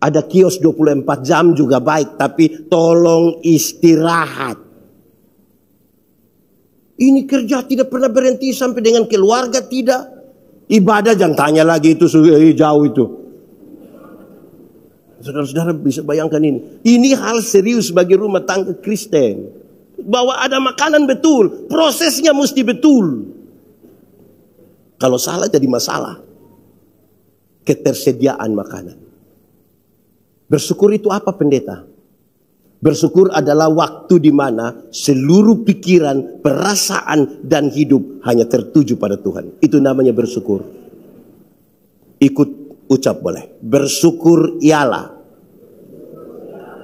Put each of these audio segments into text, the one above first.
Ada kios 24 jam juga baik, tapi tolong istirahat. Ini kerja tidak pernah berhenti sampai dengan keluarga tidak. Ibadah jangan tanya lagi, itu jauh itu. Saudara-saudara bisa bayangkan ini. Ini hal serius bagi rumah tangga Kristen. Bahwa ada makanan betul, prosesnya mesti betul. Kalau salah jadi masalah. Ketersediaan makanan. Bersyukur itu apa, pendeta? Bersyukur adalah waktu di mana seluruh pikiran, perasaan, dan hidup hanya tertuju pada Tuhan. Itu namanya bersyukur. Ikut ucap boleh. Bersyukur ialah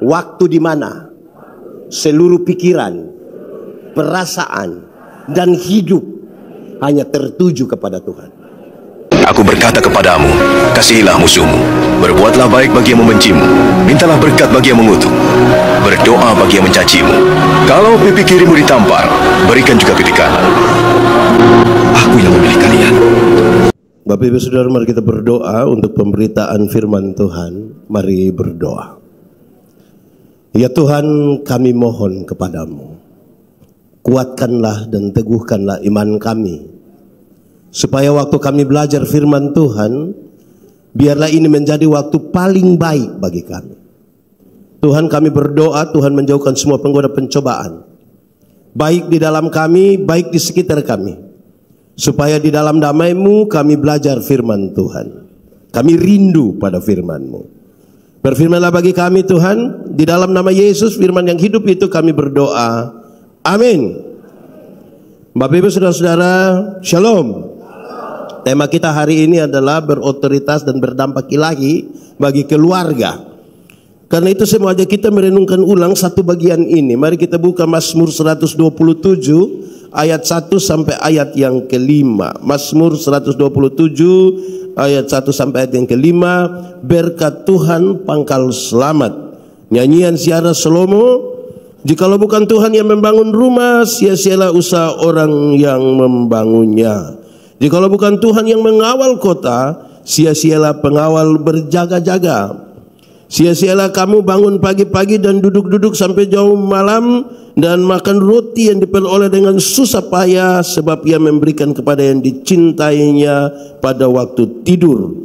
waktu di mana seluruh pikiran, perasaan, dan hidup hanya tertuju kepada Tuhan. Aku berkata kepadamu, kasihilah musuhmu, berbuatlah baik bagi yang membencimu, mintalah berkat bagi yang mengutuk, berdoa bagi yang mencacimu. Kalau pipi kirimu ditampar, berikan juga pipi kanan. Aku yang memilih kalian. Bapak Ibu Saudara, mari kita berdoa untuk pemberitaan firman Tuhan. Mari berdoa. Ya Tuhan, kami mohon kepadamu, kuatkanlah dan teguhkanlah iman kami, supaya waktu kami belajar firman Tuhan, biarlah ini menjadi waktu paling baik bagi kami. Tuhan, kami berdoa, Tuhan menjauhkan semua penggoda pencobaan, baik di dalam kami, baik di sekitar kami, supaya di dalam damai-Mu kami belajar firman Tuhan. Kami rindu pada firman-Mu. Berfirmanlah bagi kami Tuhan, di dalam nama Yesus, firman yang hidup itu kami berdoa. Amin. Bapak Ibu Saudara-saudara, Shalom. Tema kita hari ini adalah berotoritas dan berdampak ilahi bagi keluarga. Karena itu saya mau ajak kita merenungkan ulang satu bagian ini. Mari kita buka Mazmur 127 ayat 1 sampai ayat yang kelima. Mazmur 127 ayat 1 sampai ayat yang kelima. Berkat Tuhan pangkal selamat. Nyanyian Ziarah Salomo. Jikalau bukan Tuhan yang membangun rumah, sia-sialah usaha orang yang membangunnya. Jikalau bukan Tuhan yang mengawal kota, sia-sialah pengawal berjaga-jaga. Sia-sialah kamu bangun pagi-pagi dan duduk-duduk sampai jauh malam, dan makan roti yang diperoleh dengan susah payah, sebab ia memberikan kepada yang dicintainya pada waktu tidur.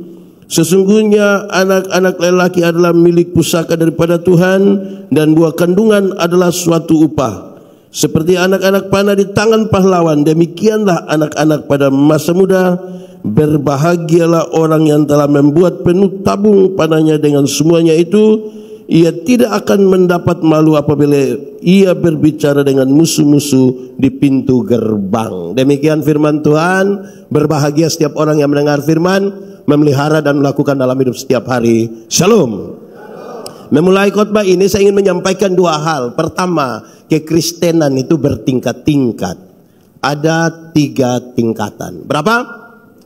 Sesungguhnya anak-anak lelaki adalah milik pusaka daripada Tuhan, dan buah kandungan adalah suatu upah. Seperti anak-anak panah di tangan pahlawan, demikianlah anak-anak pada masa muda. Berbahagialah orang yang telah membuat penuh tabung panahnya dengan semuanya itu. Ia tidak akan mendapat malu apabila ia berbicara dengan musuh-musuh di pintu gerbang. Demikian firman Tuhan. Berbahagia setiap orang yang mendengar firman, memelihara dan melakukan dalam hidup setiap hari. Shalom. Memulai khotbah ini saya ingin menyampaikan dua hal. Pertama, kekristenan itu bertingkat-tingkat. Ada 3 tingkatan. Berapa?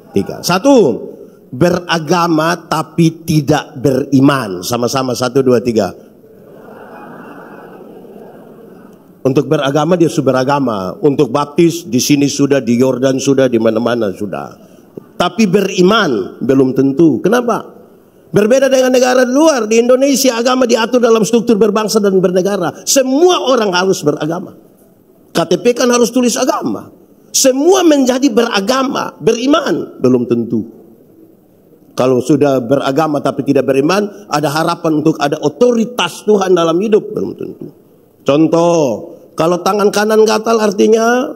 3. 1, beragama tapi tidak beriman. Sama-sama 1, 2, 3. Untuk beragama dia sudah beragama. Untuk baptis di sini sudah, di Yordan sudah, di mana-mana sudah. Tapi beriman belum tentu. Kenapa? Berbeda dengan negara luar. Di Indonesia agama diatur dalam struktur berbangsa dan bernegara. Semua orang harus beragama. KTP kan harus tulis agama. Semua menjadi beragama, beriman belum tentu. Kalau sudah beragama tapi tidak beriman, ada harapan untuk ada otoritas Tuhan dalam hidup belum tentu. Contoh, kalau tangan kanan gatal artinya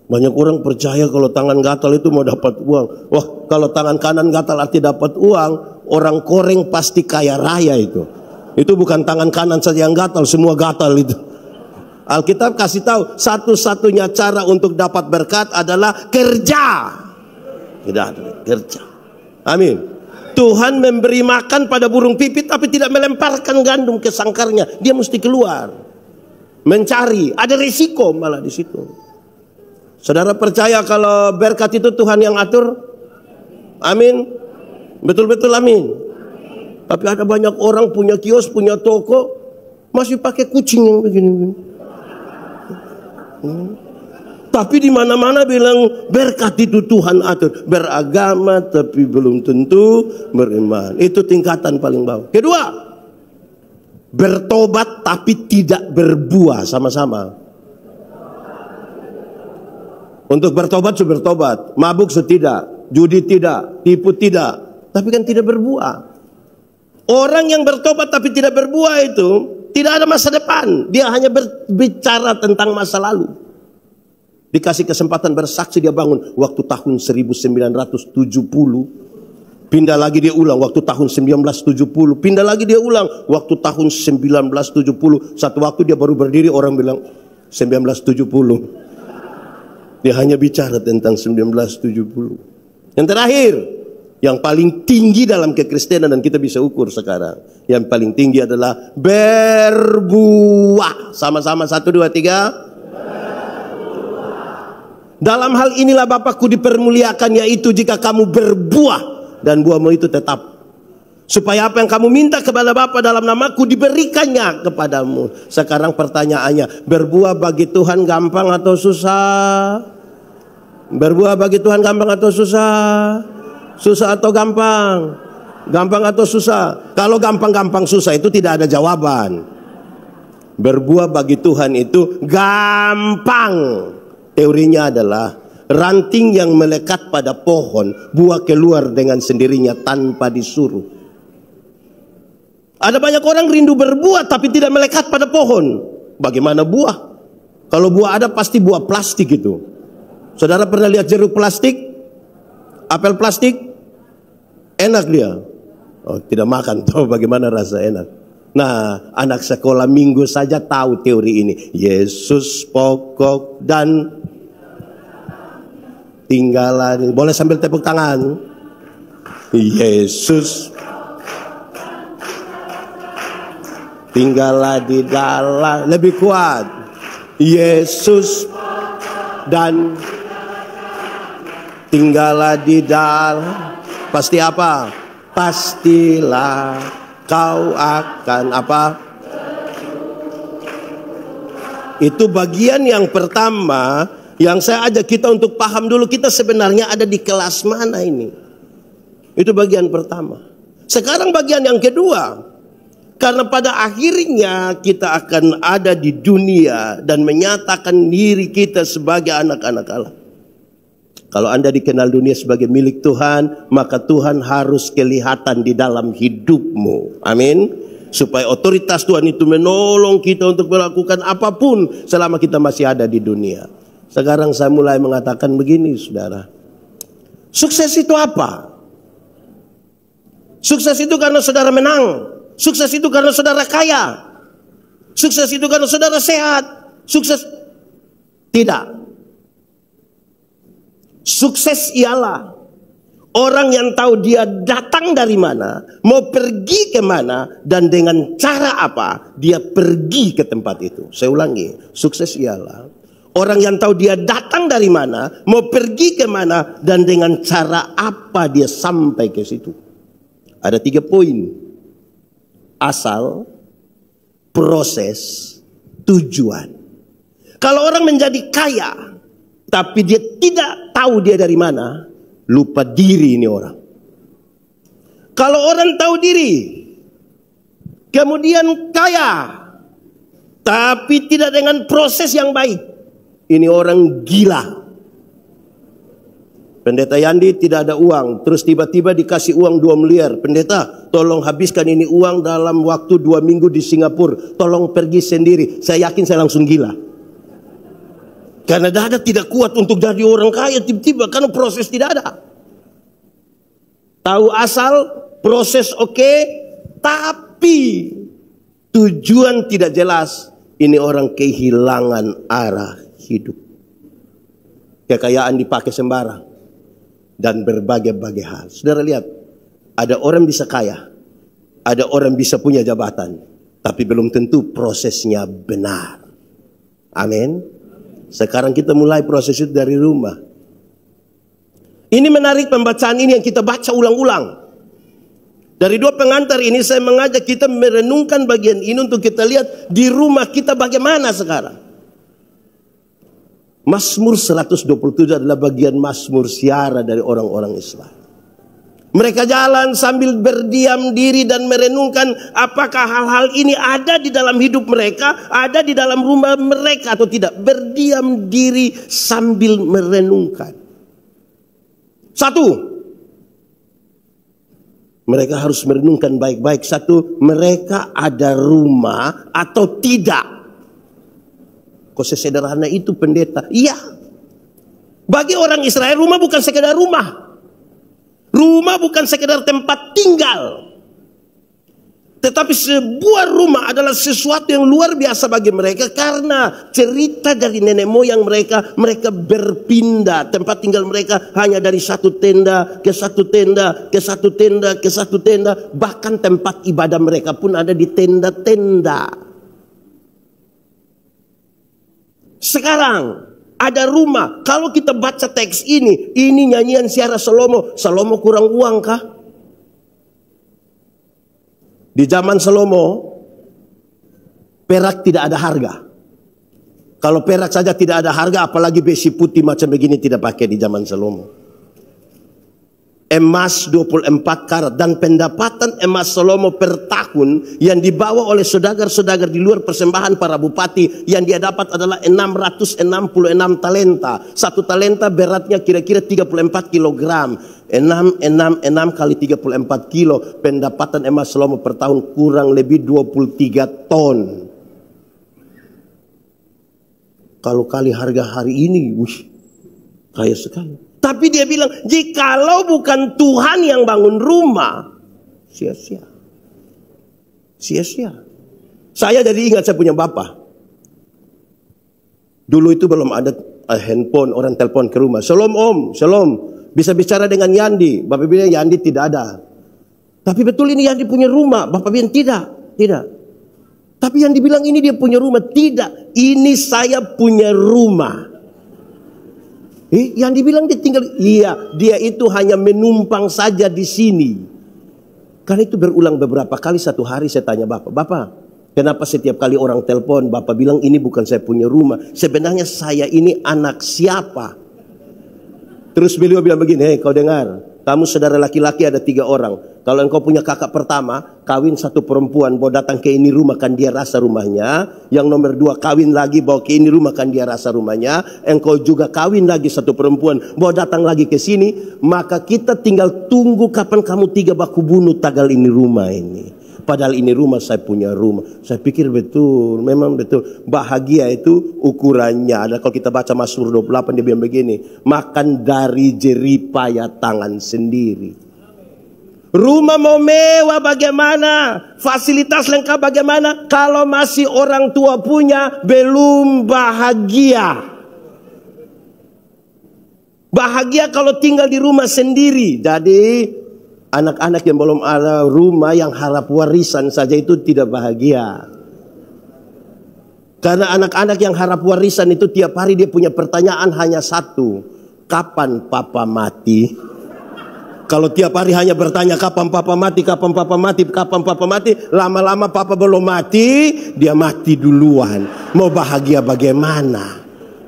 banyak orang percaya kalau tangan gatal itu mau dapat uang. Wah, kalau tangan kanan gatal arti dapat uang, orang Koreng pasti kaya raya itu. Itu bukan tangan kanan saja yang gatal, semua gatal itu. Alkitab kasih tahu, satu-satunya cara untuk dapat berkat adalah kerja. Tidak ada kerja. Amin. Tuhan memberi makan pada burung pipit tapi tidak melemparkan gandum ke sangkarnya. Dia mesti keluar mencari. Ada risiko malah di situ. Saudara percaya kalau berkat itu Tuhan yang atur? Amin. Betul-betul amin. Tapi ada banyak orang punya kios, punya toko, masih pakai kucing yang begini. Tapi di mana-mana bilang berkat itu Tuhan atur. Beragama tapi belum tentu beriman. Itu tingkatan paling bawah. Kedua, bertobat tapi tidak berbuah sama-sama. Untuk bertobat sudah bertobat, mabuk tidak, judi tidak, tipu tidak, tapi kan tidak berbuah. Orang yang bertobat tapi tidak berbuah itu tidak ada masa depan. Dia hanya berbicara tentang masa lalu. Dikasih kesempatan bersaksi, dia bangun waktu tahun 1970. Pindah lagi dia ulang waktu tahun 1970. Pindah lagi dia ulang waktu tahun 1970. Satu waktu dia baru berdiri, orang bilang 1970. Dia hanya bicara tentang 1970. Yang terakhir, yang paling tinggi dalam kekristenan dan kita bisa ukur sekarang. Yang paling tinggi adalah berbuah. Sama-sama 1, 2, 3. Dalam hal inilah Bapakku dipermuliakan, yaitu jika kamu berbuah dan buahmu itu tetap. Supaya apa yang kamu minta kepada Bapa dalam namaku diberikannya kepadamu. Sekarang pertanyaannya, berbuah bagi Tuhan gampang atau susah? Berbuah bagi Tuhan gampang atau susah? Susah atau gampang? Gampang atau susah? Kalau gampang-gampang susah itu tidak ada jawaban. Berbuah bagi Tuhan itu gampang. Teorinya adalah ranting yang melekat pada pohon, buah keluar dengan sendirinya tanpa disuruh. Ada banyak orang rindu berbuah tapi tidak melekat pada pohon. Bagaimana buah? Kalau buah ada pasti buah plastik itu. Saudara pernah lihat jeruk plastik? Apel plastik? Enak dia. Oh, tidak makan, tahu bagaimana rasa enak. Nah, anak sekolah minggu saja tahu teori ini. Yesus pokok dan tinggalan. Boleh sambil tepuk tangan. Yesus tinggallah di dalam. Lebih kuat. Yesus dan tinggallah di dalam. Pasti apa? Pastilah kau akan apa? Itu bagian yang pertama yang saya ajak kita untuk paham dulu, kita sebenarnya ada di kelas mana ini. Itu bagian pertama. Sekarang bagian yang kedua. Karena pada akhirnya kita akan ada di dunia dan menyatakan diri kita sebagai anak-anak Allah. Kalau Anda dikenal dunia sebagai milik Tuhan, maka Tuhan harus kelihatan di dalam hidupmu. Amin. Supaya otoritas Tuhan itu menolong kita untuk melakukan apapun selama kita masih ada di dunia. Sekarang saya mulai mengatakan begini, saudara. Sukses itu apa? Sukses itu karena saudara menang. Sukses itu karena saudara kaya. Sukses itu karena saudara sehat. Sukses tidak. Sukses ialah orang yang tahu dia datang dari mana, mau pergi kemana, dan dengan cara apa dia pergi ke tempat itu. Saya ulangi, sukses ialah orang yang tahu dia datang dari mana, mau pergi kemana, dan dengan cara apa dia sampai ke situ. Ada 3 poin. Asal, proses, tujuan. Kalau orang menjadi kaya tapi dia tidak tahu dia dari mana, lupa diri ini orang. Kalau orang tahu diri, kemudian kaya, tapi tidak dengan proses yang baik, ini orang gila. Pendeta Yandi tidak ada uang, terus tiba-tiba dikasih uang 2 miliar. Pendeta, tolong habiskan ini uang dalam waktu 2 minggu di Singapura. Tolong pergi sendiri. Saya yakin saya langsung gila. Karena dada tidak kuat untuk jadi orang kaya tiba-tiba, karena proses tidak ada. Tahu asal, proses oke, tapi tujuan tidak jelas. Ini orang kehilangan arah hidup. Kekayaan dipakai sembarang dan berbagai-bagai hal. Saudara lihat, ada orang bisa kaya, ada orang bisa punya jabatan, tapi belum tentu prosesnya benar. Amin. Sekarang kita mulai proses itu dari rumah. Ini menarik pembacaan ini yang kita baca ulang-ulang. Dari 2 pengantar ini saya mengajak kita merenungkan bagian ini untuk kita lihat di rumah kita bagaimana sekarang. Mazmur 127 adalah bagian Mazmur siara dari orang-orang Israel. Mereka jalan sambil berdiam diri dan merenungkan apakah hal-hal ini ada di dalam hidup mereka, ada di dalam rumah mereka atau tidak. Berdiam diri sambil merenungkan. Satu, mereka harus merenungkan baik-baik. Satu, mereka ada rumah atau tidak. Kok sesederhana itu pendeta? Iya. Bagi orang Israel rumah bukan sekedar rumah. Rumah bukan sekedar tempat tinggal. Tetapi sebuah rumah adalah sesuatu yang luar biasa bagi mereka. Karena cerita dari nenek moyang mereka, mereka berpindah. Tempat tinggal mereka hanya dari satu tenda ke satu tenda, ke satu tenda, ke satu tenda. Bahkan tempat ibadah mereka pun ada di tenda-tenda. Sekarang ada rumah. Kalau kita baca teks ini nyanyian siara Salomo. Salomo kurang uang kah? Di zaman Salomo, perak tidak ada harga. Kalau perak saja tidak ada harga, apalagi besi putih macam begini tidak pakai di zaman Salomo. Emas 24 karat dan pendapatan emas Salomo per tahun yang dibawa oleh saudagar-saudagar di luar persembahan para bupati yang dia dapat adalah 666 talenta. Satu talenta beratnya kira-kira 34 kilogram. 666 kali 34 kilo. Pendapatan emas Salomo per tahun kurang lebih 23 ton. Kalau kali harga hari ini, kaya sekali. Tapi dia bilang, jikalau bukan Tuhan yang bangun rumah, sia-sia. Sia-sia. Saya jadi ingat saya punya bapak. Dulu itu belum ada handphone, orang telepon ke rumah. Shalom om, shalom. Bisa bicara dengan Yandi. Bapak bilang Yandi tidak ada. Tapi betul ini Yandi punya rumah. Bapak bilang tidak. Tapi yang dibilang ini dia punya rumah. Tidak, ini saya punya rumah. Yang dibilang dia tinggal, iya, dia itu hanya menumpang saja di sini. Karena itu berulang beberapa kali. Satu hari saya tanya Bapak, kenapa setiap kali orang telepon Bapak bilang ini bukan saya punya rumah? Sebenarnya saya ini anak siapa? Terus beliau bilang begini, kau dengar, kamu saudara laki-laki ada 3 orang. Kalau engkau punya kakak pertama, kawin satu perempuan, bawa datang ke ini rumah kan dia rasa rumahnya. Yang nomor 2 kawin lagi, bawa ke ini rumah kan dia rasa rumahnya. Engkau juga kawin lagi satu perempuan, bawa datang lagi ke sini. Maka kita tinggal tunggu kapan kamu 3 baku bunuh tagal ini rumah ini. Padahal ini rumah, saya punya rumah. Saya pikir betul, memang betul. Bahagia itu ukurannya. Ada kalau kita baca Mazmur 28 dia bilang begini, makan dari jeripaya tangan sendiri. Rumah mau mewah bagaimana? Fasilitas lengkap bagaimana? Kalau masih orang tua punya, belum bahagia. Bahagia kalau tinggal di rumah sendiri. Jadi anak-anak yang belum ada rumah, yang harap warisan saja itu tidak bahagia. Karena anak-anak yang harap warisan itu tiap hari dia punya pertanyaan hanya satu. Kapan papa mati? Kalau tiap hari hanya bertanya kapan papa mati, kapan papa mati, kapan papa mati, lama-lama papa belum mati, dia mati duluan. Mau bahagia bagaimana?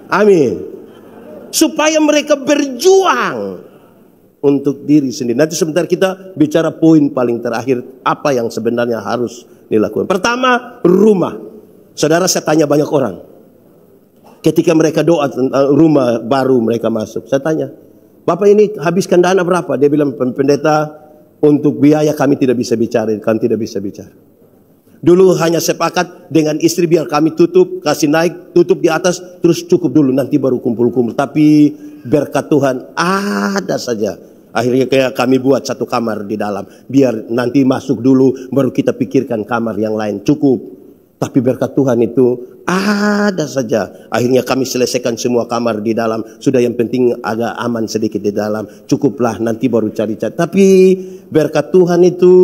Amin. Supaya mereka berjuang untuk diri sendiri. Nanti sebentar kita bicara poin paling terakhir, apa yang sebenarnya harus dilakukan. Pertama, rumah. Saudara, saya tanya banyak orang. Ketika mereka doa rumah baru mereka masuk, saya tanya, Bapak ini habiskan dana berapa? Dia bilang, pendeta, untuk biaya kami tidak bisa bicara, kami tidak bisa bicara. Dulu hanya sepakat dengan istri biar kami tutup, kasih naik, tutup di atas, terus cukup dulu, nanti baru kumpul-kumpul. Tapi berkat Tuhan ada saja. Akhirnya kayak kami buat satu kamar di dalam, biar nanti masuk dulu, baru kita pikirkan kamar yang lain, cukup. Tapi berkat Tuhan itu ada saja. Akhirnya kami selesaikan semua kamar di dalam. Sudah, yang penting agak aman sedikit di dalam. Cukuplah, nanti baru cari-cari. Tapi berkat Tuhan itu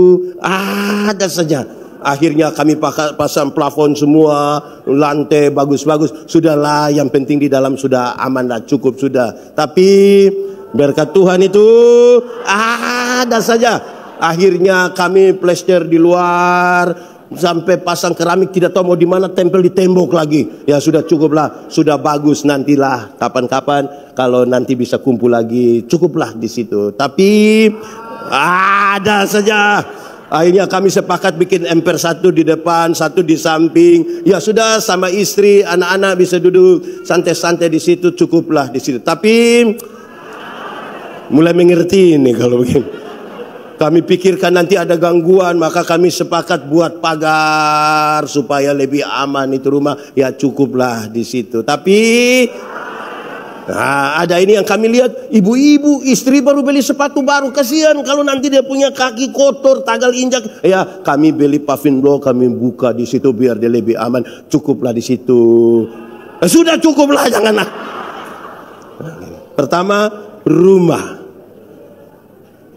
ada saja. Akhirnya kami pasang plafon semua, lantai bagus-bagus. Sudahlah, yang penting di dalam sudah aman lah, cukup sudah. Tapi berkat Tuhan itu ada saja. Akhirnya kami plester di luar, sampai pasang keramik tidak tahu mau di mana, tempel di tembok lagi. Ya sudah cukuplah, sudah bagus, nantilah kapan-kapan kalau nanti bisa kumpul lagi, cukuplah di situ. Tapi ada saja. Akhirnya kami sepakat bikin emper, satu di depan, satu di samping. Ya sudah, sama istri, anak-anak bisa duduk santai-santai di situ, cukuplah di situ. Tapi mulai mengerti ini kalau begini. Kami pikirkan nanti ada gangguan, maka kami sepakat buat pagar supaya lebih aman itu rumah. Ya cukuplah di situ. Tapi ada ini yang kami lihat, ibu-ibu, istri baru beli sepatu baru, kasihan kalau nanti dia punya kaki kotor, tagal injak. Ya, kami beli paving block, kami buka di situ biar dia lebih aman. Cukuplah di situ. Sudah cukuplah, jangan. Pertama, rumah.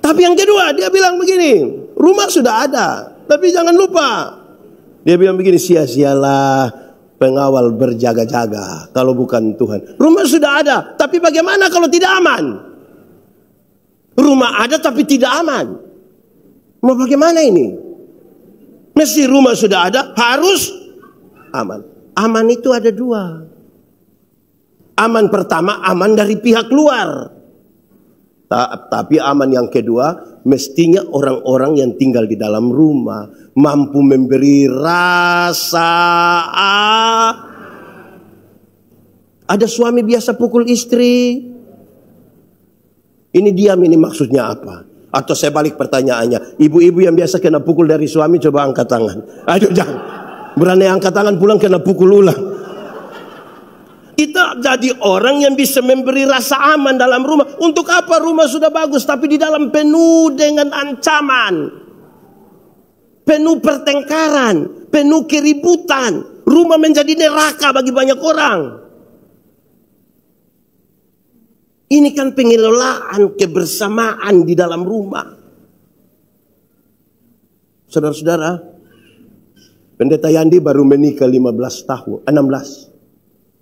Tapi yang kedua, dia bilang begini, rumah sudah ada, tapi jangan lupa. Dia bilang begini, sia-sialah pengawal berjaga-jaga kalau bukan Tuhan. Rumah sudah ada, tapi bagaimana kalau tidak aman? Rumah ada tapi tidak aman. Mau bagaimana ini? Mesti rumah sudah ada, harus aman. Aman itu ada dua. Aman pertama, aman dari pihak luar. Tapi aman yang kedua, mestinya orang-orang yang tinggal di dalam rumah mampu memberi rasa. Ada suami biasa pukul istri. Ini diam, ini maksudnya apa? Atau saya balik pertanyaannya, ibu-ibu yang biasa kena pukul dari suami, coba angkat tangan. Aduh, jangan. Berani angkat tangan, pulang kena pukul ulang. Kita jadi orang yang bisa memberi rasa aman dalam rumah. Untuk apa rumah sudah bagus, tapi di dalam penuh dengan ancaman, penuh pertengkaran, penuh keributan. Rumah menjadi neraka bagi banyak orang. Ini kan pengelolaan kebersamaan di dalam rumah. Saudara-saudara, Pendeta Yandi baru menikah 15 tahun, 16.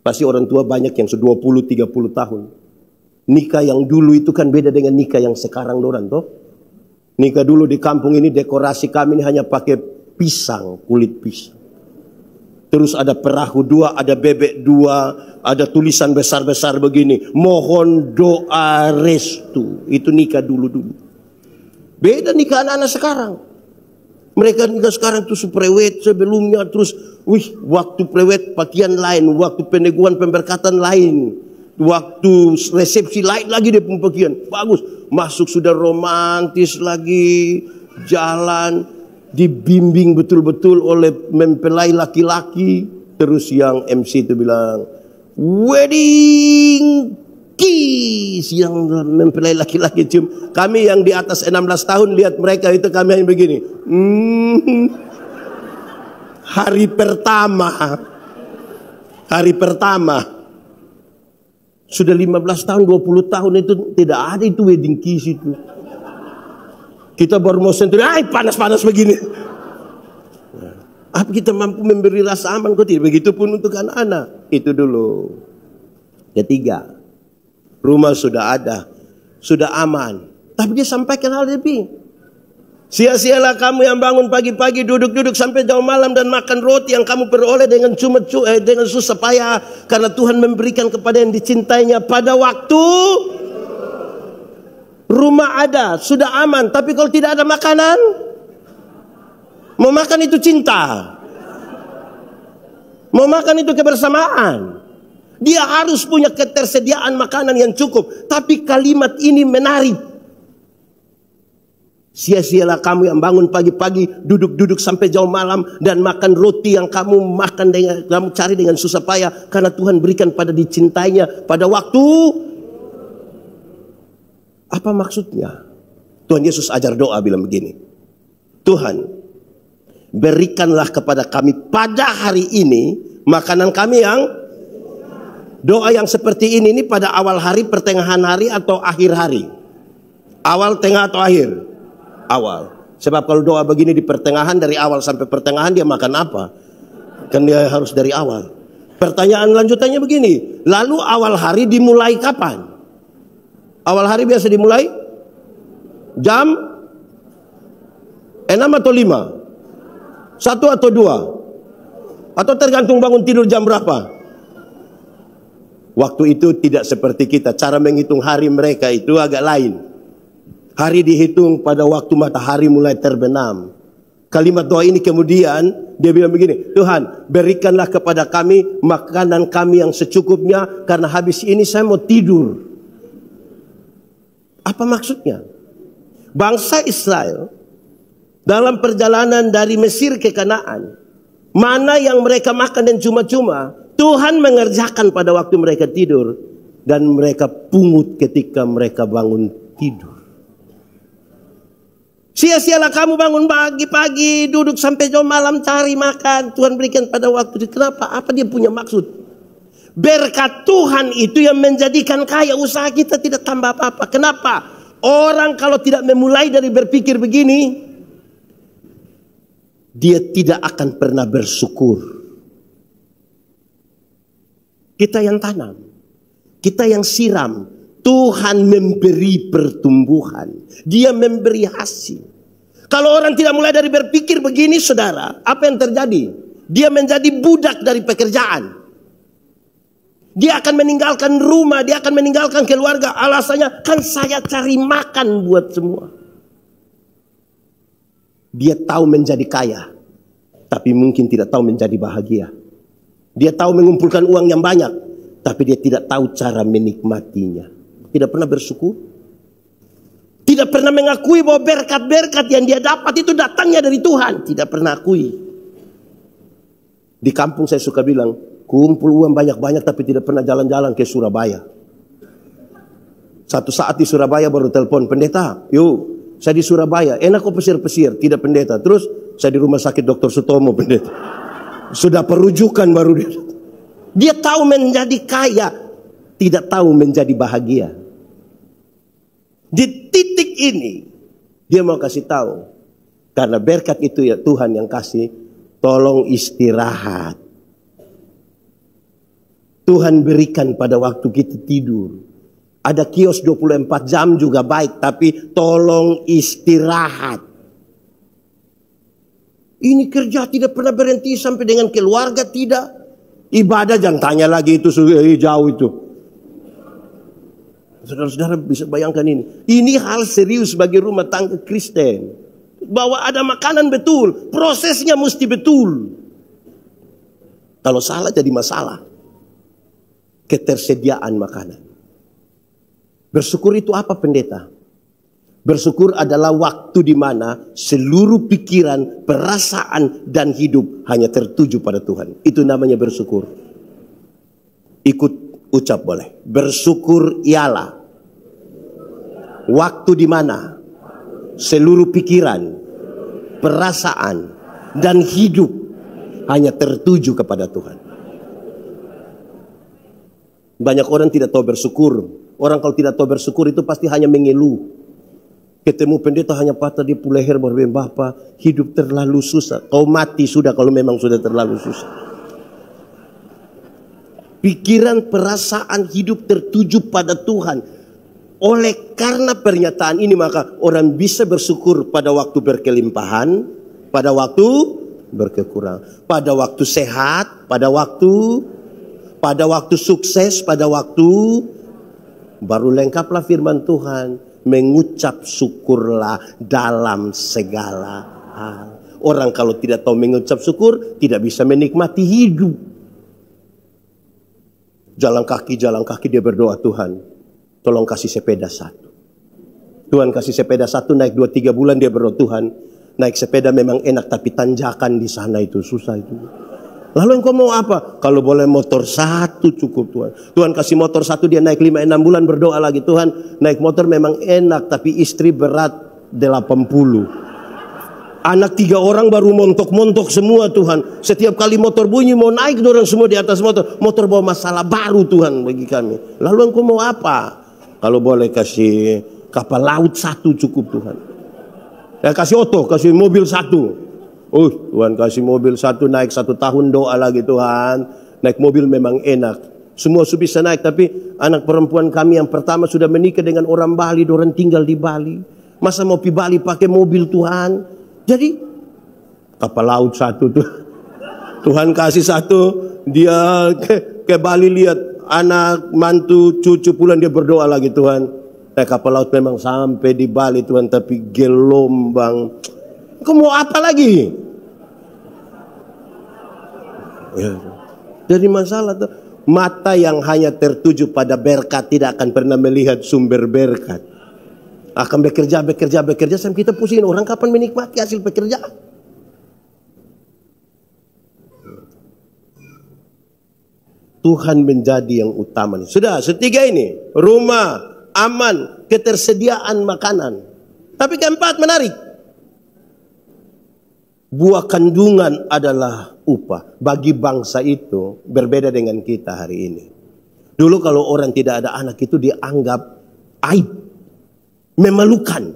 Pasti orang tua banyak yang 20-30 tahun. Nikah yang dulu itu kan beda dengan nikah yang sekarang, Doran toh. Nikah dulu di kampung ini, dekorasi kami ini hanya pakai pisang, kulit pisang. Terus ada perahu dua, ada bebek dua, ada tulisan besar-besar begini, mohon doa restu. Itu nikah dulu-dulu. Beda nikah anak-anak sekarang. Mereka nikah sekarang itu prewed sebelumnya, terus waktu prewed pakaian lain, waktu peneguhan pemberkatan lain, waktu resepsi lain lagi dia pakaian bagus, masuk sudah romantis lagi, jalan dibimbing betul-betul oleh mempelai laki-laki. Terus yang MC itu bilang wedding kiss, yang mempelai laki-laki cium. Kami yang di atas 16 tahun lihat mereka itu, kami hanya begini. Hari pertama sudah 15 tahun 20 tahun itu tidak ada itu wedding kiss itu. Kita baru mau sentuh, panas-panas begini. Apa kita mampu memberi rasa aman? Kok tidak? Begitupun untuk anak-anak. Itu dulu. Ketiga, rumah sudah ada, sudah aman. Tapi dia sampaikan hal lebih. Sia-sialah kamu yang bangun pagi-pagi, duduk-duduk sampai jauh malam dan makan roti yang kamu peroleh dengan dengan susah payah, karena Tuhan memberikan kepada yang dicintainya pada waktu. Rumah ada, sudah aman, tapi kalau tidak ada makanan, mau makan itu cinta, mau makan itu kebersamaan. Dia harus punya ketersediaan makanan yang cukup. Tapi kalimat ini menarik. Sia-sialah kamu yang bangun pagi-pagi, duduk-duduk sampai jauh malam dan makan roti yang kamu cari dengan susah payah, karena Tuhan berikan pada dicintainya pada waktu. Apa maksudnya? Tuhan Yesus ajar doa bilang begini, Tuhan, berikanlah kepada kami pada hari ini makanan kami yang. Doa yang seperti ini pada awal hari, pertengahan hari, atau akhir hari? Awal, tengah, atau akhir? Awal. Sebab kalau doa begini di pertengahan, dari awal sampai pertengahan dia makan apa? Kan dia harus dari awal. Pertanyaan lanjutannya begini, lalu awal hari dimulai kapan? Awal hari biasa dimulai jam 6 atau 5? 1 atau 2? Atau tergantung bangun tidur jam berapa? Waktu itu tidak seperti kita. Cara menghitung hari mereka itu agak lain. Hari dihitung pada waktu matahari mulai terbenam. Kalimat doa ini kemudian dia bilang begini, Tuhan berikanlah kepada kami makanan kami yang secukupnya, karena habis ini saya mau tidur. Apa maksudnya? Bangsa Israel dalam perjalanan dari Mesir ke Kanaan, mana yang mereka makan dan cuma-cuma, Tuhan mengerjakan pada waktu mereka tidur, dan mereka pungut ketika mereka bangun tidur. Sia-sialah kamu bangun pagi-pagi, duduk sampai jam malam cari makan. Tuhan berikan pada waktu itu. Kenapa? Apa dia punya maksud? Berkat Tuhan itu yang menjadikan kaya. Usaha kita tidak tambah apa-apa. Kenapa? Orang kalau tidak memulai dari berpikir begini, dia tidak akan pernah bersyukur. Kita yang tanam, kita yang siram, Tuhan memberi pertumbuhan. Dia memberi hasil. Kalau orang tidak mulai dari berpikir begini, saudara, apa yang terjadi? Dia menjadi budak dari pekerjaan. Dia akan meninggalkan rumah, dia akan meninggalkan keluarga. Alasannya, kan saya cari makan buat semua. Dia tahu menjadi kaya, tapi mungkin tidak tahu menjadi bahagia. Dia tahu mengumpulkan uang yang banyak, tapi dia tidak tahu cara menikmatinya. Tidak pernah bersyukur. Tidak pernah mengakui bahwa berkat-berkat yang dia dapat itu datangnya dari Tuhan. Tidak pernah akui. Di kampung saya suka bilang, kumpul uang banyak-banyak tapi tidak pernah jalan-jalan ke Surabaya. Satu saat di Surabaya baru telepon, pendeta, yuk saya di Surabaya, enak kok pesir-pesir, tidak pendeta. Terus saya di rumah sakit Dr. Sutomo, pendeta. Sudah perujukan baru dia. Dia tahu menjadi kaya, tidak tahu menjadi bahagia. Di titik ini dia mau kasih tahu, karena berkat itu ya Tuhan yang kasih, tolong istirahat. Tuhan berikan pada waktu kita tidur. Ada kios 24 jam juga baik, tapi tolong istirahat. Ini kerja tidak pernah berhenti sampai dengan keluarga tidak. Ibadah jangan tanya lagi, itu jauh itu. Saudara-saudara bisa bayangkan ini. Ini hal serius bagi rumah tangga Kristen. Bahwa ada makanan betul, prosesnya mesti betul. Kalau salah jadi masalah. Ketersediaan makanan. Bersyukur itu apa, pendeta? Bersyukur adalah waktu di mana seluruh pikiran, perasaan, dan hidup hanya tertuju pada Tuhan. Itu namanya bersyukur. Ikut ucap boleh. Bersyukur ialah waktu di mana seluruh pikiran, perasaan, dan hidup hanya tertuju kepada Tuhan. Banyak orang tidak tahu bersyukur. Orang kalau tidak tahu bersyukur itu pasti hanya mengeluh. Ketemu pendeta hanya patah di leher berbilang, Bapak hidup terlalu susah. Kau mati sudah kalau memang sudah terlalu susah. Pikiran, perasaan, hidup tertuju pada Tuhan. Oleh karena pernyataan ini maka orang bisa bersyukur pada waktu berkelimpahan, pada waktu berkekurangan, pada waktu sehat, pada waktu sukses, pada waktu baru lengkaplah firman Tuhan. Mengucap syukurlah dalam segala hal. Orang kalau tidak tahu mengucap syukur, tidak bisa menikmati hidup. Jalan kaki dia berdoa, Tuhan tolong kasih sepeda 1. Tuhan kasih sepeda 1, naik 2-3 bulan dia berdoa, Tuhan naik sepeda memang enak, tapi tanjakan di sana itu susah itu. Lalu engkau mau apa? Kalau boleh motor 1 cukup Tuhan. Tuhan kasih motor 1, dia naik 5-6 bulan berdoa lagi. Tuhan naik motor memang enak, tapi istri berat 80. Anak 3 orang baru montok-montok semua Tuhan. Setiap kali motor bunyi mau naik dorong semua di atas motor. Motor bawa masalah baru Tuhan bagi kami. Lalu engkau mau apa? Kalau boleh kasih kapal laut 1 cukup Tuhan. Kasih oto, kasih mobil 1. Tuhan kasih mobil 1, naik 1 tahun doa lagi Tuhan. Naik mobil memang enak. Semua bisa naik, tapi anak perempuan kami yang pertama sudah menikah dengan orang Bali, orang tinggal di Bali. Masa mau pergi Bali pakai mobil Tuhan? Jadi kapal laut satu tuh. Tuhan kasih satu, dia ke Bali lihat anak, mantu, cucu pulang, dia berdoa lagi, Tuhan. Kapal laut memang sampai di Bali Tuhan, tapi gelombang. Kau mau apa lagi? Ya. Jadi masalah tuh, mata yang hanya tertuju pada berkat tidak akan pernah melihat sumber berkat. Akan bekerja sampai kita pusing, orang kapan menikmati hasil pekerjaan. Tuhan menjadi yang utama. Sudah, setiga ini. Rumah, aman, ketersediaan makanan. Tapi keempat, menarik. Buah kandungan adalah upah. Bagi bangsa itu, berbeda dengan kita hari ini. Dulu kalau orang tidak ada anak itu dianggap aib. Memalukan.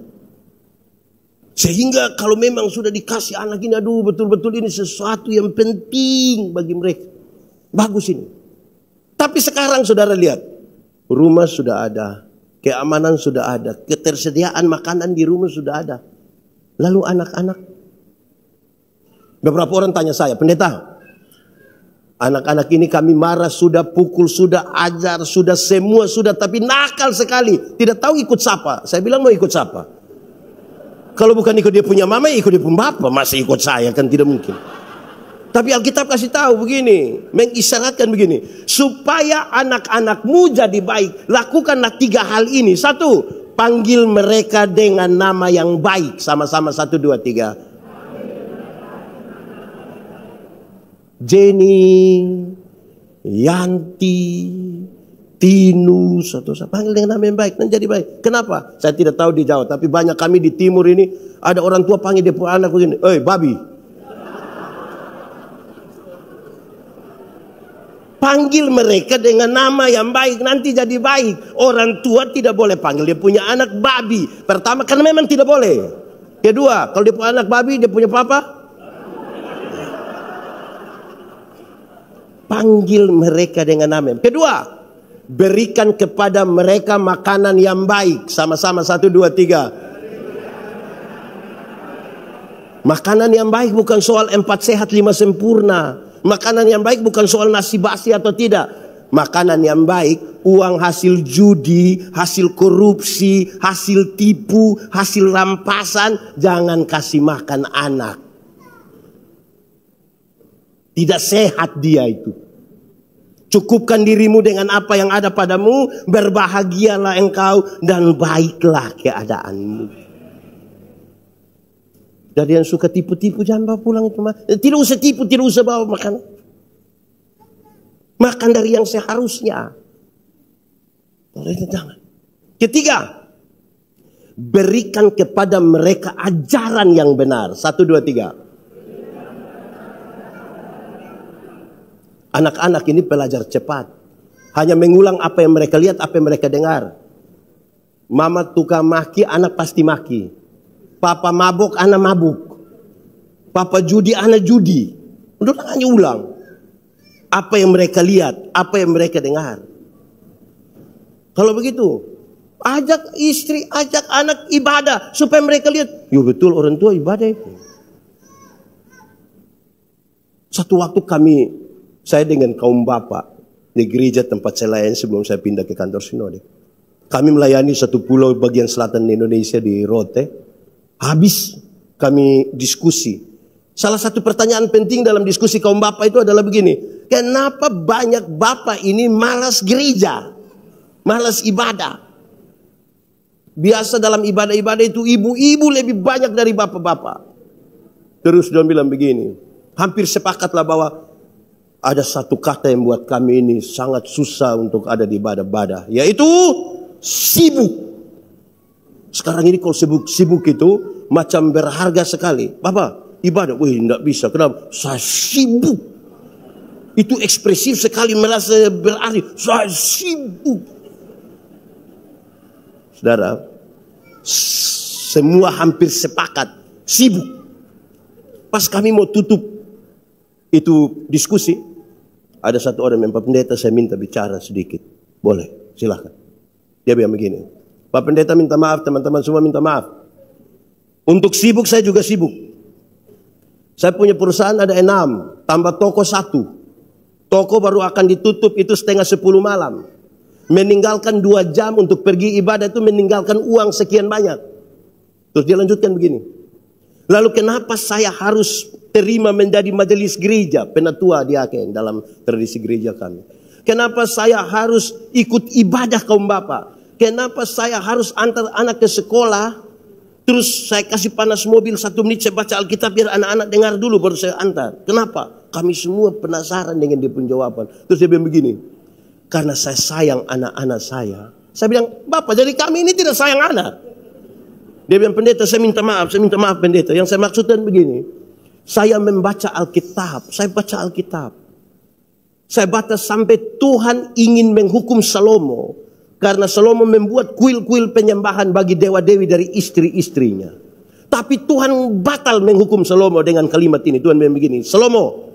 Sehingga kalau memang sudah dikasih anak ini, aduh betul-betul ini sesuatu yang penting bagi mereka. Bagus ini. Tapi sekarang saudara lihat, rumah sudah ada, keamanan sudah ada, ketersediaan makanan di rumah sudah ada. Lalu anak-anak, beberapa orang tanya saya, pendeta, anak-anak ini kami marah, sudah pukul, sudah ajar, sudah semua, sudah, tapi nakal sekali, tidak tahu ikut siapa. Saya bilang mau ikut siapa? Kalau bukan ikut dia punya mama, ikut dia punya bapak, masih ikut saya, kan tidak mungkin. Tapi Alkitab kasih tahu begini, mengisyaratkan begini, supaya anak-anakmu jadi baik, lakukanlah tiga hal ini. Satu, panggil mereka dengan nama yang baik. Sama-sama, 1, 2, 3. Jenny, Yanti, Tinus, atau panggil dengan nama yang baik dan jadi baik. Kenapa? Saya tidak tahu di Jawa, tapi banyak kami di timur ini, ada orang tua panggil dia punya anak begini, babi. Panggil mereka dengan nama yang baik, nanti jadi baik. Orang tua tidak boleh panggil dia punya anak babi. Pertama, karena memang tidak boleh. Kedua, kalau dia punya anak babi, dia punya papa. Panggil mereka dengan nama. Kedua, berikan kepada mereka makanan yang baik. Sama-sama, 1, 2, 3. Makanan yang baik bukan soal 4 sehat 5 sempurna. Makanan yang baik bukan soal nasi basi atau tidak. Makanan yang baik, uang hasil judi, hasil korupsi, hasil tipu, hasil rampasan, jangan kasih makan anak. Tidak sehat dia itu. Cukupkan dirimu dengan apa yang ada padamu, berbahagialah engkau dan baiklah keadaanmu. Jadi yang suka tipu-tipu jangan bawa pulang itu. Tidak usah tipu, tidak usah bawa makan. Makan dari yang seharusnya. Jangan. Ketiga, berikan kepada mereka ajaran yang benar. 1, 2, 3. Anak-anak ini pelajar cepat. Hanya mengulang apa yang mereka lihat, apa yang mereka dengar. Mama tukang maki, anak pasti maki. Papa mabuk, anak mabuk. Papa judi, anak judi. Udah hanya ulang. Apa yang mereka lihat, apa yang mereka dengar. Kalau begitu, ajak istri, ajak anak ibadah. Supaya mereka lihat, yo betul orang tua ibadah itu. Satu waktu saya dengan kaum bapak di gereja tempat saya layani sebelum saya pindah ke kantor sinode. Kami melayani satu pulau bagian selatan Indonesia di Rote. Habis kami diskusi. Salah satu pertanyaan penting dalam diskusi kaum bapak itu adalah begini. Kenapa banyak bapak ini malas gereja? Malas ibadah? Biasa dalam ibadah-ibadah itu ibu-ibu lebih banyak dari bapak-bapak. Terus dia bilang begini. Hampir sepakatlah bahwa ada satu kata yang buat kami ini sangat susah untuk ada di ibadah-ibadah. Yaitu sibuk. Sekarang ini kalau sibuk itu macam berharga sekali. Bapak, ibadah, wih tidak bisa. Kenapa? Saya sibuk. Itu ekspresif sekali, merasa berarti. Saya sibuk. Saudara, semua hampir sepakat sibuk. Pas kami mau tutup itu diskusi, ada satu orang yang Pak Pendeta, saya minta bicara sedikit. Boleh, silahkan. Dia bilang begini. Pak Pendeta minta maaf, teman-teman semua minta maaf. Untuk sibuk saya juga sibuk. Saya punya perusahaan ada 6, tambah toko 1. Toko baru akan ditutup itu setengah 10 malam. Meninggalkan 2 jam untuk pergi ibadah itu meninggalkan uang sekian banyak. Terus dia lanjutkan begini. Lalu kenapa saya harus terima menjadi majelis gereja? Penatua diaken dalam tradisi gereja kami. Kenapa saya harus ikut ibadah kaum bapak? Kenapa saya harus antar anak ke sekolah? Terus saya kasih panas mobil 1 menit saya baca Alkitab biar anak-anak dengar dulu baru saya antar. Kenapa? Kami semua penasaran dengan dia pun jawaban. Terus dia bilang begini. Karena saya sayang anak-anak saya. Saya bilang, Bapak jadi kami ini tidak sayang anak. Dia bilang, pendeta saya minta maaf pendeta. Yang saya maksudkan begini. Saya membaca Alkitab. Saya baca Alkitab. Saya baca sampai Tuhan ingin menghukum Salomo. Karena Salomo membuat kuil-kuil penyembahan bagi dewa-dewi dari istri-istrinya. Tapi Tuhan batal menghukum Salomo dengan kalimat ini. Tuhan bilang begini. Salomo,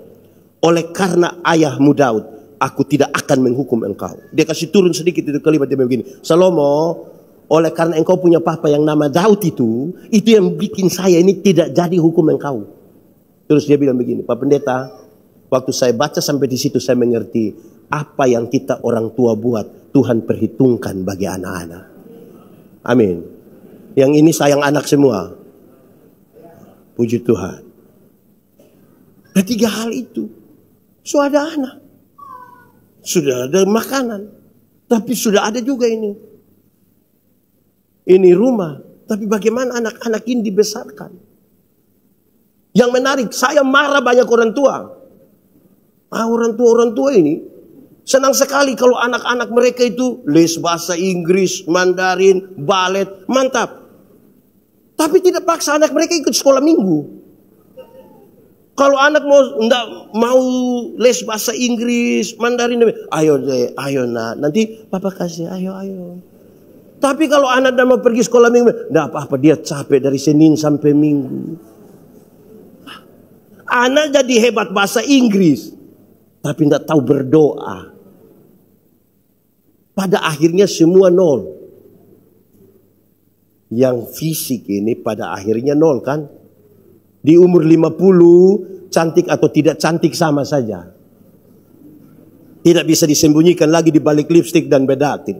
oleh karena ayahmu Daud, aku tidak akan menghukum engkau. Dia kasih turun sedikit itu kalimat. Dia bilang begini. Salomo, oleh karena engkau punya papa yang nama Daud itu yang bikin saya ini tidak jadi hukum engkau. Terus dia bilang begini. Pak Pendeta, waktu saya baca sampai di situ saya mengerti apa yang kita orang tua buat Tuhan perhitungkan bagi anak-anak. Amin. Yang ini sayang anak semua. Puji Tuhan. Nah 3 hal itu. Sudah ada anak. Sudah ada makanan. Tapi sudah ada juga ini. Ini rumah. Tapi bagaimana anak-anak ini dibesarkan? Yang menarik, saya marah banyak orang tua. Orang tua ini senang sekali kalau anak-anak mereka itu les bahasa Inggris, Mandarin, balet, mantap. Tapi tidak paksa anak mereka ikut sekolah minggu. Kalau anak mau les bahasa Inggris, Mandarin, ayo deh, ayo nak, nanti papa kasih, ayo. Tapi kalau anak mau pergi sekolah minggu, enggak apa-apa, dia capek dari Senin sampai Minggu. Anak jadi hebat bahasa Inggris. Tapi tidak tahu berdoa. Pada akhirnya semua 0. Yang fisik ini pada akhirnya 0 kan. Di umur 50, cantik atau tidak cantik sama saja. Tidak bisa disembunyikan lagi di balik lipstik dan bedatin.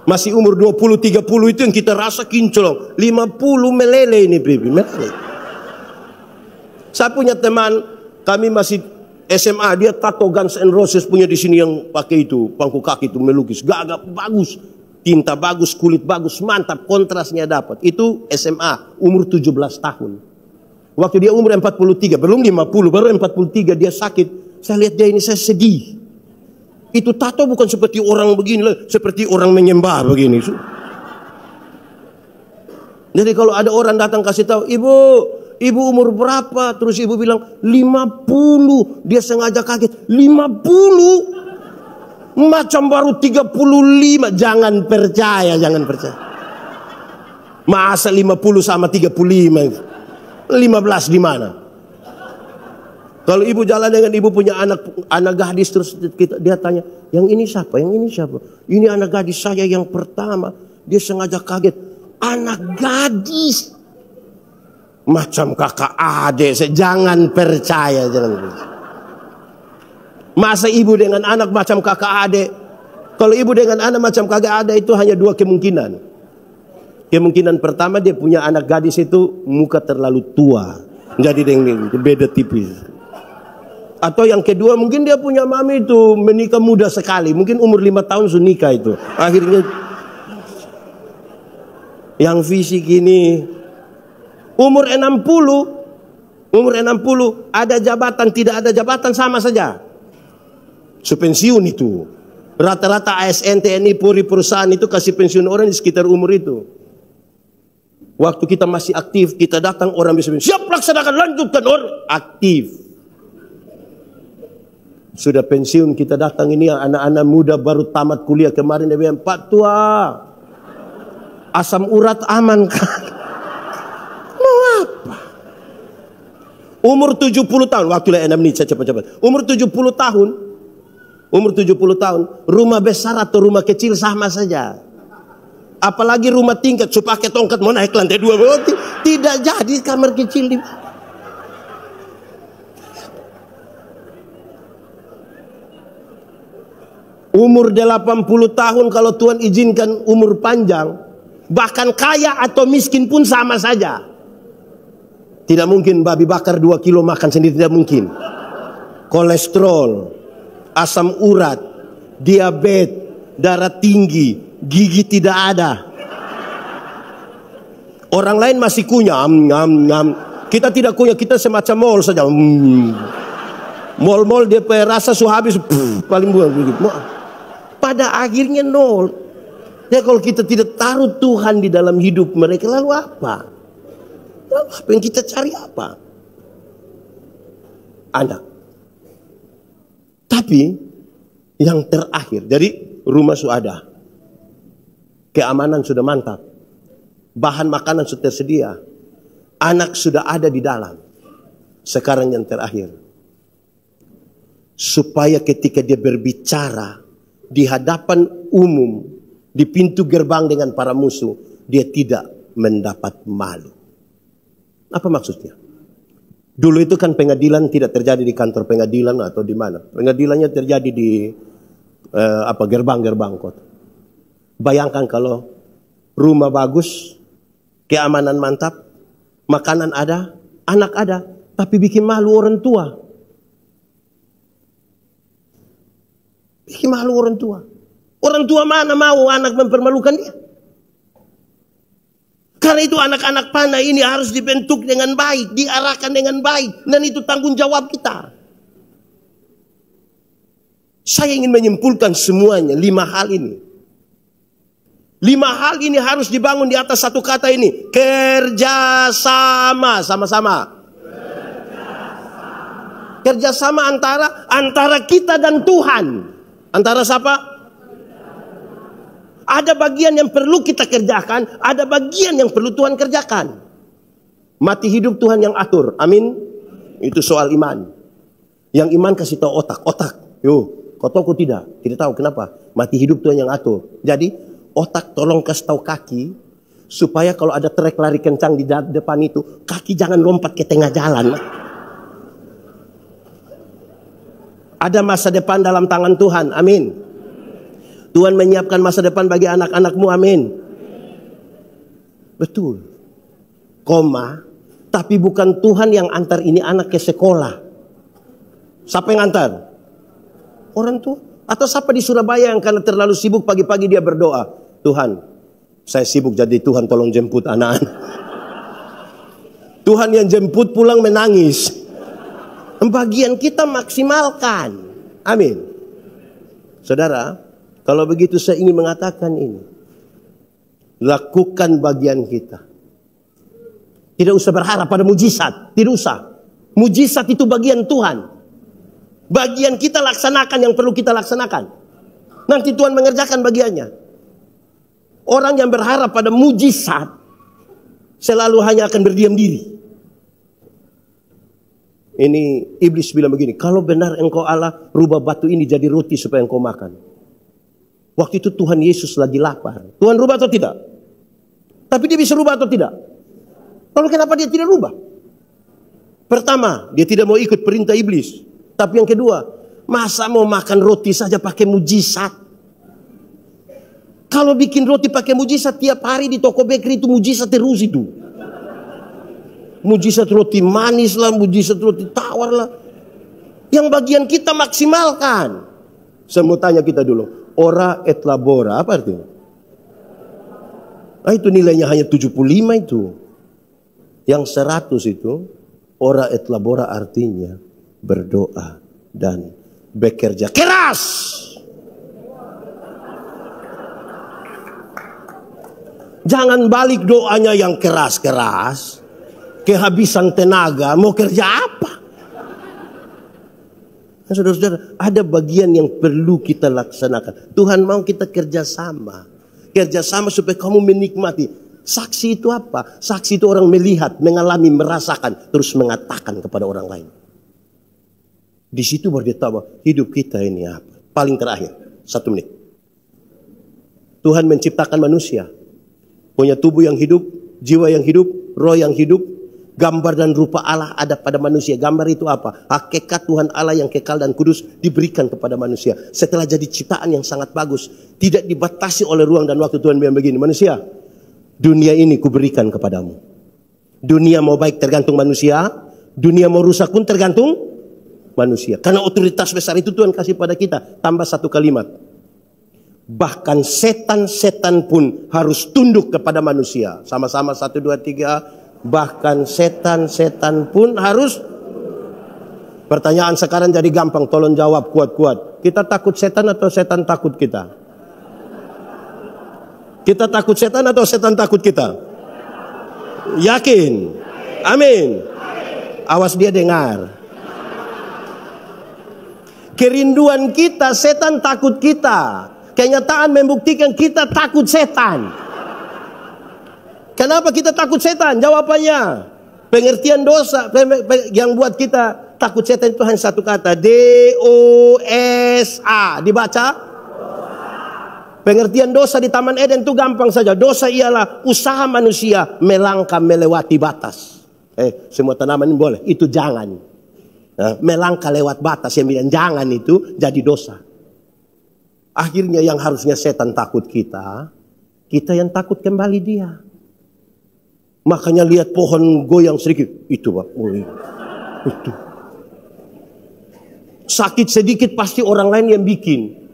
Masih umur 20-30 itu yang kita rasa kinclong. 50 melele ini baby, melele. Saya punya teman, kami masih SMA, dia tato Guns N' Roses punya di sini yang pakai itu, pangku kaki itu melukis. Gagap bagus, tinta bagus, kulit bagus, mantap, kontrasnya dapat. Itu SMA, umur 17 tahun. Waktu dia umur 43, belum 50, baru 43 dia sakit. Saya lihat dia ini, saya sedih. Itu tato bukan seperti orang begini, seperti orang menyembah begini. Jadi kalau ada orang datang kasih tahu, Ibu umur berapa? Terus ibu bilang 50. Dia sengaja kaget. 50? Macam baru 35. Jangan percaya. Masa 50 sama 35? 15 di mana? Kalau ibu jalan dengan ibu punya anak gadis terus dia tanya, yang ini siapa? Yang ini siapa? Ini anak gadis saya yang pertama. Dia sengaja kaget. Anak gadis. Macam kakak adik, jangan percaya. Masa ibu dengan anak macam kakak adik? Kalau ibu dengan anak macam kakak adik itu hanya 2 kemungkinan. Kemungkinan pertama dia punya anak gadis itu muka terlalu tua, jadi dengan beda tipis. Atau yang kedua mungkin dia punya mami itu menikah muda sekali, mungkin umur 5 tahun sudah nikah itu. Akhirnya yang fisik ini. Umur 60 ada jabatan tidak ada jabatan sama saja. Pensiun itu. Rata-rata ASN, TNI, Polri, perusahaan itu kasih pensiun orang di sekitar umur itu. Waktu kita masih aktif, kita datang orang bisa bilang, siap laksanakan, lanjutkan orang aktif. Sudah pensiun kita datang ini anak-anak muda baru tamat kuliah kemarin dia bilang, Pak Tua, asam urat aman kan? Umur 70 tahun, waktulah 6 menit saya cepat-cepat. Umur 70 tahun, rumah besar atau rumah kecil sama saja. Apalagi rumah tingkat, pakai tongkat mau naik lantai 2, tidak jadi kamar kecil. Umur 80 tahun kalau Tuhan izinkan umur panjang, bahkan kaya atau miskin pun sama saja. Tidak mungkin babi bakar 2 kilo makan sendiri, tidak mungkin. Kolesterol, asam urat, diabetes, darah tinggi, gigi tidak ada. Orang lain masih kunyah, kita tidak kunyah, kita semacam mall saja. Mall dia rasa sudah habis, paling buang begitu. Pada akhirnya nol. Ya kalau kita tidak taruh Tuhan di dalam hidup mereka, lalu apa? Lalu apa yang kita cari apa? Anak. Tapi yang terakhir, jadi rumah sudah ada, keamanan sudah mantap, bahan makanan sudah tersedia, anak sudah ada di dalam. Sekarang yang terakhir, supaya ketika dia berbicara di hadapan umum, di pintu gerbang dengan para musuh, dia tidak mendapat malu. Apa maksudnya? Dulu itu kan pengadilan tidak terjadi di kantor pengadilan atau di mana. Pengadilannya terjadi di gerbang-gerbang kota. Bayangkan kalau rumah bagus, keamanan mantap, makanan ada, anak ada, tapi bikin malu orang tua. Bikin malu orang tua. Orang tua mana mau anak mempermalukan dia? Karena itu anak-anak panah ini harus dibentuk dengan baik, diarahkan dengan baik, dan itu tanggung jawab kita. Saya ingin menyimpulkan semuanya 5 hal ini. 5 hal ini harus dibangun di atas satu kata ini, kerjasama, sama-sama. Kerjasama antara kita dan Tuhan. Antara siapa? Ada bagian yang perlu kita kerjakan, ada bagian yang perlu Tuhan kerjakan. Mati hidup Tuhan yang atur, amin. Itu soal iman. Yang iman kasih tahu otak. Yo, kau tahu tidak tahu kenapa. Mati hidup Tuhan yang atur. Jadi otak tolong kasih tahu kaki, supaya kalau ada trek lari kencang di depan itu, kaki jangan lompat ke tengah jalan. Ada masa depan dalam tangan Tuhan, amin. Tuhan menyiapkan masa depan bagi anak-anakmu, amin. Betul. Tapi bukan Tuhan yang antar ini anak ke sekolah. Siapa yang antar? Orang tua. Atau siapa di Surabaya yang karena terlalu sibuk pagi-pagi dia berdoa, Tuhan, saya sibuk jadi Tuhan tolong jemput anak-anak. Tuhan yang jemput pulang menangis. Bagian kita maksimalkan. Amin. Saudara, kalau begitu saya ingin mengatakan ini. Lakukan bagian kita. Tidak usah berharap pada mujizat. Tidak usah. Mujizat itu bagian Tuhan. Bagian kita laksanakan yang perlu kita laksanakan. Nanti Tuhan mengerjakan bagiannya. Orang yang berharap pada mujizat selalu hanya akan berdiam diri. Ini iblis bilang begini, kalau benar engkau Allah, rubah batu ini jadi roti supaya engkau makan. Waktu itu Tuhan Yesus lagi lapar. Tuhan rubah atau tidak? Tapi dia bisa rubah atau tidak? Lalu kenapa dia tidak rubah? Pertama, dia tidak mau ikut perintah iblis. Tapi yang kedua, masa mau makan roti saja pakai mujizat? Kalau bikin roti pakai mujizat tiap hari di toko bakery itu mujizat terus itu. Mujizat roti manis lah, mujizat roti tawar lah. Yang bagian kita maksimalkan. Saya mau tanya kita dulu. Ora et labora, apa artinya? Itu nilainya hanya 75 itu. Yang 100 itu, ora et labora artinya berdoa dan bekerja keras. Jangan balik doanya yang keras-keras. Kehabisan tenaga, mau kerja apa? Nah, saudara-saudara, ada bagian yang perlu kita laksanakan. Tuhan mau kita kerjasama. Kerjasama supaya kamu menikmati. Saksi itu apa? Saksi itu orang melihat, mengalami, merasakan, terus mengatakan kepada orang lain. Di situ baru dia tahu hidup kita ini apa. Paling terakhir, 1 menit. Tuhan menciptakan manusia. Punya tubuh yang hidup, jiwa yang hidup, roh yang hidup. Gambar dan rupa Allah ada pada manusia. Gambar itu apa? Hakikat Tuhan Allah yang kekal dan kudus diberikan kepada manusia. Setelah jadi ciptaan yang sangat bagus, tidak dibatasi oleh ruang dan waktu. Tuhan bilang begini, manusia, dunia ini kuberikan kepadamu. Dunia mau baik tergantung manusia, dunia mau rusak pun tergantung manusia. Karena otoritas besar itu Tuhan kasih pada kita. Tambah satu kalimat. Bahkan setan-setan pun harus tunduk kepada manusia. Sama-sama 1, 2, 3. Bahkan setan-setan pun harus. Pertanyaan sekarang jadi gampang, tolong jawab kuat-kuat. Kita takut setan atau setan takut kita? Kita takut setan atau setan takut kita? Yakin? Amin. Awas dia dengar. Kerinduan kita, setan takut kita. Kenyataan membuktikan kita takut setan. Kenapa kita takut setan? Jawabannya, pengertian dosa yang buat kita takut setan itu hanya satu kata, D-O-S-A. Dibaca? Pengertian dosa di Taman Eden itu gampang saja. Dosa ialah usaha manusia melangkah melewati batas. Semua tanaman ini boleh, itu jangan. Melangkah lewat batas, yang bilang jangan itu jadi dosa. Akhirnya yang harusnya setan takut kita yang takut kembali dia. Makanya lihat pohon goyang sedikit, itu Pak, itu. Sakit sedikit pasti orang lain yang bikin.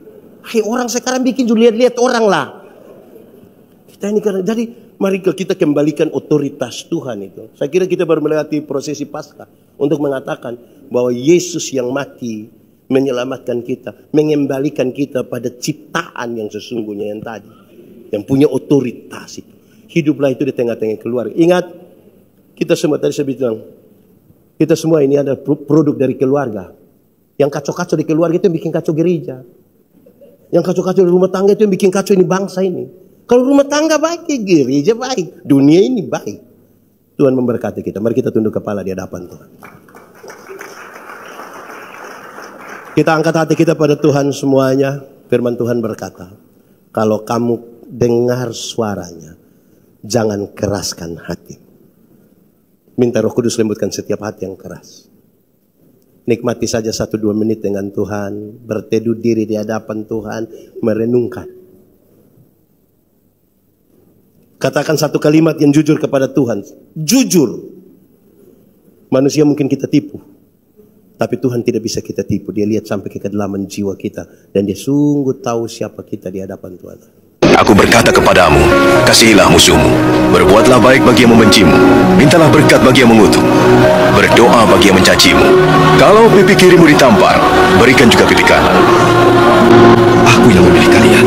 Orang sekarang bikin juga lihat orang lah. Kita ini karena, jadi mari kita kembalikan otoritas Tuhan itu. Saya kira kita baru melewati prosesi Paskah untuk mengatakan bahwa Yesus yang mati menyelamatkan kita, mengembalikan kita pada ciptaan yang sesungguhnya yang tadi, yang punya otoritas itu. Hiduplah itu di tengah-tengah keluarga. Ingat, kita semua tadi saya bilang, kita semua ini ada produk dari keluarga. Yang kacau-kacau di keluarga itu yang bikin kacau gereja. Yang kacau-kacau di rumah tangga itu yang bikin kacau ini bangsa ini. Kalau rumah tangga baik, gereja baik, dunia ini baik. Tuhan memberkati kita. Mari kita tunduk kepala di hadapan Tuhan. Kita angkat hati kita pada Tuhan semuanya. Firman Tuhan berkata, kalau kamu dengar suaranya, jangan keraskan hati. Minta Roh Kudus lembutkan setiap hati yang keras. Nikmati saja 1-2 menit dengan Tuhan. Berteduh diri di hadapan Tuhan. Merenungkan. Katakan satu kalimat yang jujur kepada Tuhan. Jujur. Manusia mungkin kita tipu. Tapi Tuhan tidak bisa kita tipu. Dia lihat sampai ke kedalaman jiwa kita. Dan dia sungguh tahu siapa kita di hadapan Tuhan. Aku berkata kepadamu, kasihilah musuhmu, berbuatlah baik bagi yang membencimu, mintalah berkat bagi yang mengutuk, berdoa bagi yang mencacimu. Kalau pipi kirimu ditampar, berikan juga pipi kanan. Aku yang memilih kalian.